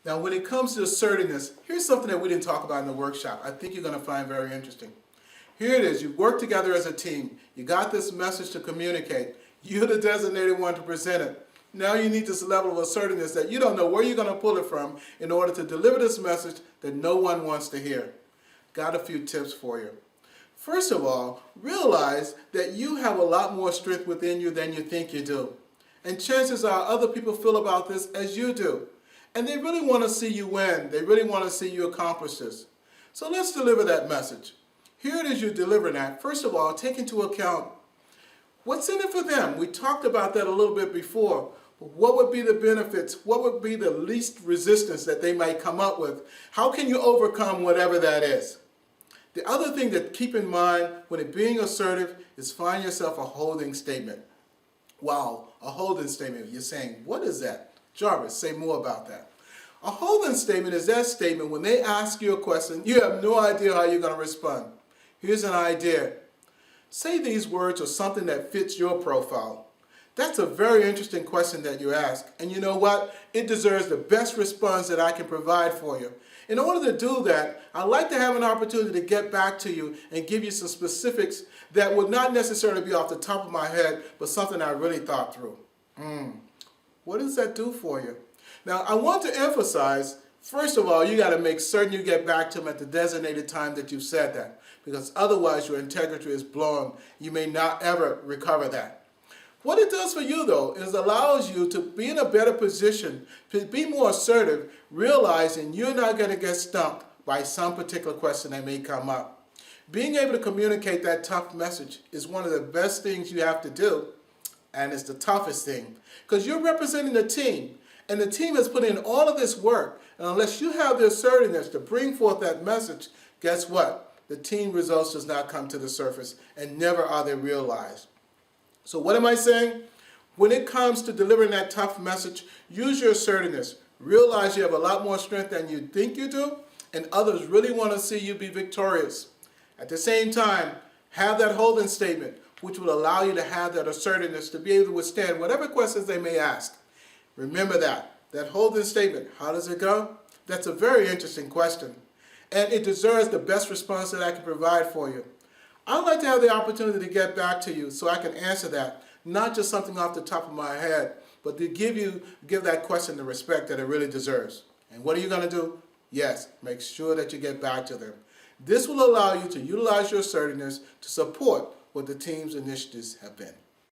Now, when it comes to assertiveness, here's something that we didn't talk about in the workshop. I think you're going to find very interesting. Here it is. You work together as a team. You got this message to communicate. You're the designated one to present it. Now you need this level of assertiveness that you don't know where you're going to pull it from in order to deliver this message that no one wants to hear. Got a few tips for you. First of all, realize that you have a lot more strength within you than you think you do. And chances are other people feel about this as you do. And they really want to see you win. They really want to see you accomplish this. So let's deliver that message. Here it is you're delivering that. First of all, take into account what's in it for them. We talked about that a little bit before. What would be the benefits? What would be the least resistance that they might come up with? How can you overcome whatever that is? The other thing to keep in mind when it being assertive is find yourself a holding statement. Wow, a holding statement. You're saying, what is that? Jarvis, say more about that. A holding statement is that statement when they ask you a question, you have no idea how you're going to respond. Here's an idea. Say these words or something that fits your profile. That's a very interesting question that you ask. And you know what? It deserves the best response that I can provide for you. In order to do that, I'd like to have an opportunity to get back to you and give you some specifics that would not necessarily be off the top of my head, but something I really thought through. What does that do for you? Now, I want to emphasize, first of all, you got to make certain you get back to them at the designated time that you've said that, because otherwise your integrity is blown. You may not ever recover that. What it does for you, though, is allows you to be in a better position, to be more assertive, realizing you're not going to get stumped by some particular question that may come up. Being able to communicate that tough message is one of the best things you have to do, and it's the toughest thing, because you're representing the team, and the team has put in all of this work, and unless you have the assertiveness to bring forth that message, guess what? The team results does not come to the surface, and never are they realized. So what am I saying? When it comes to delivering that tough message, use your assertiveness. Realize you have a lot more strength than you think you do, and others really want to see you be victorious. At the same time, have that holding statement, which will allow you to have that assertiveness to be able to withstand whatever questions they may ask. Remember that holding statement, how does it go? That's a very interesting question, and it deserves the best response that I can provide for you. I'd like to have the opportunity to get back to you so I can answer that, not just something off the top of my head, but to give that question the respect that it really deserves. And what are you going to do? Yes, make sure that you get back to them. This will allow you to utilize your assertiveness to support what the team's initiatives have been.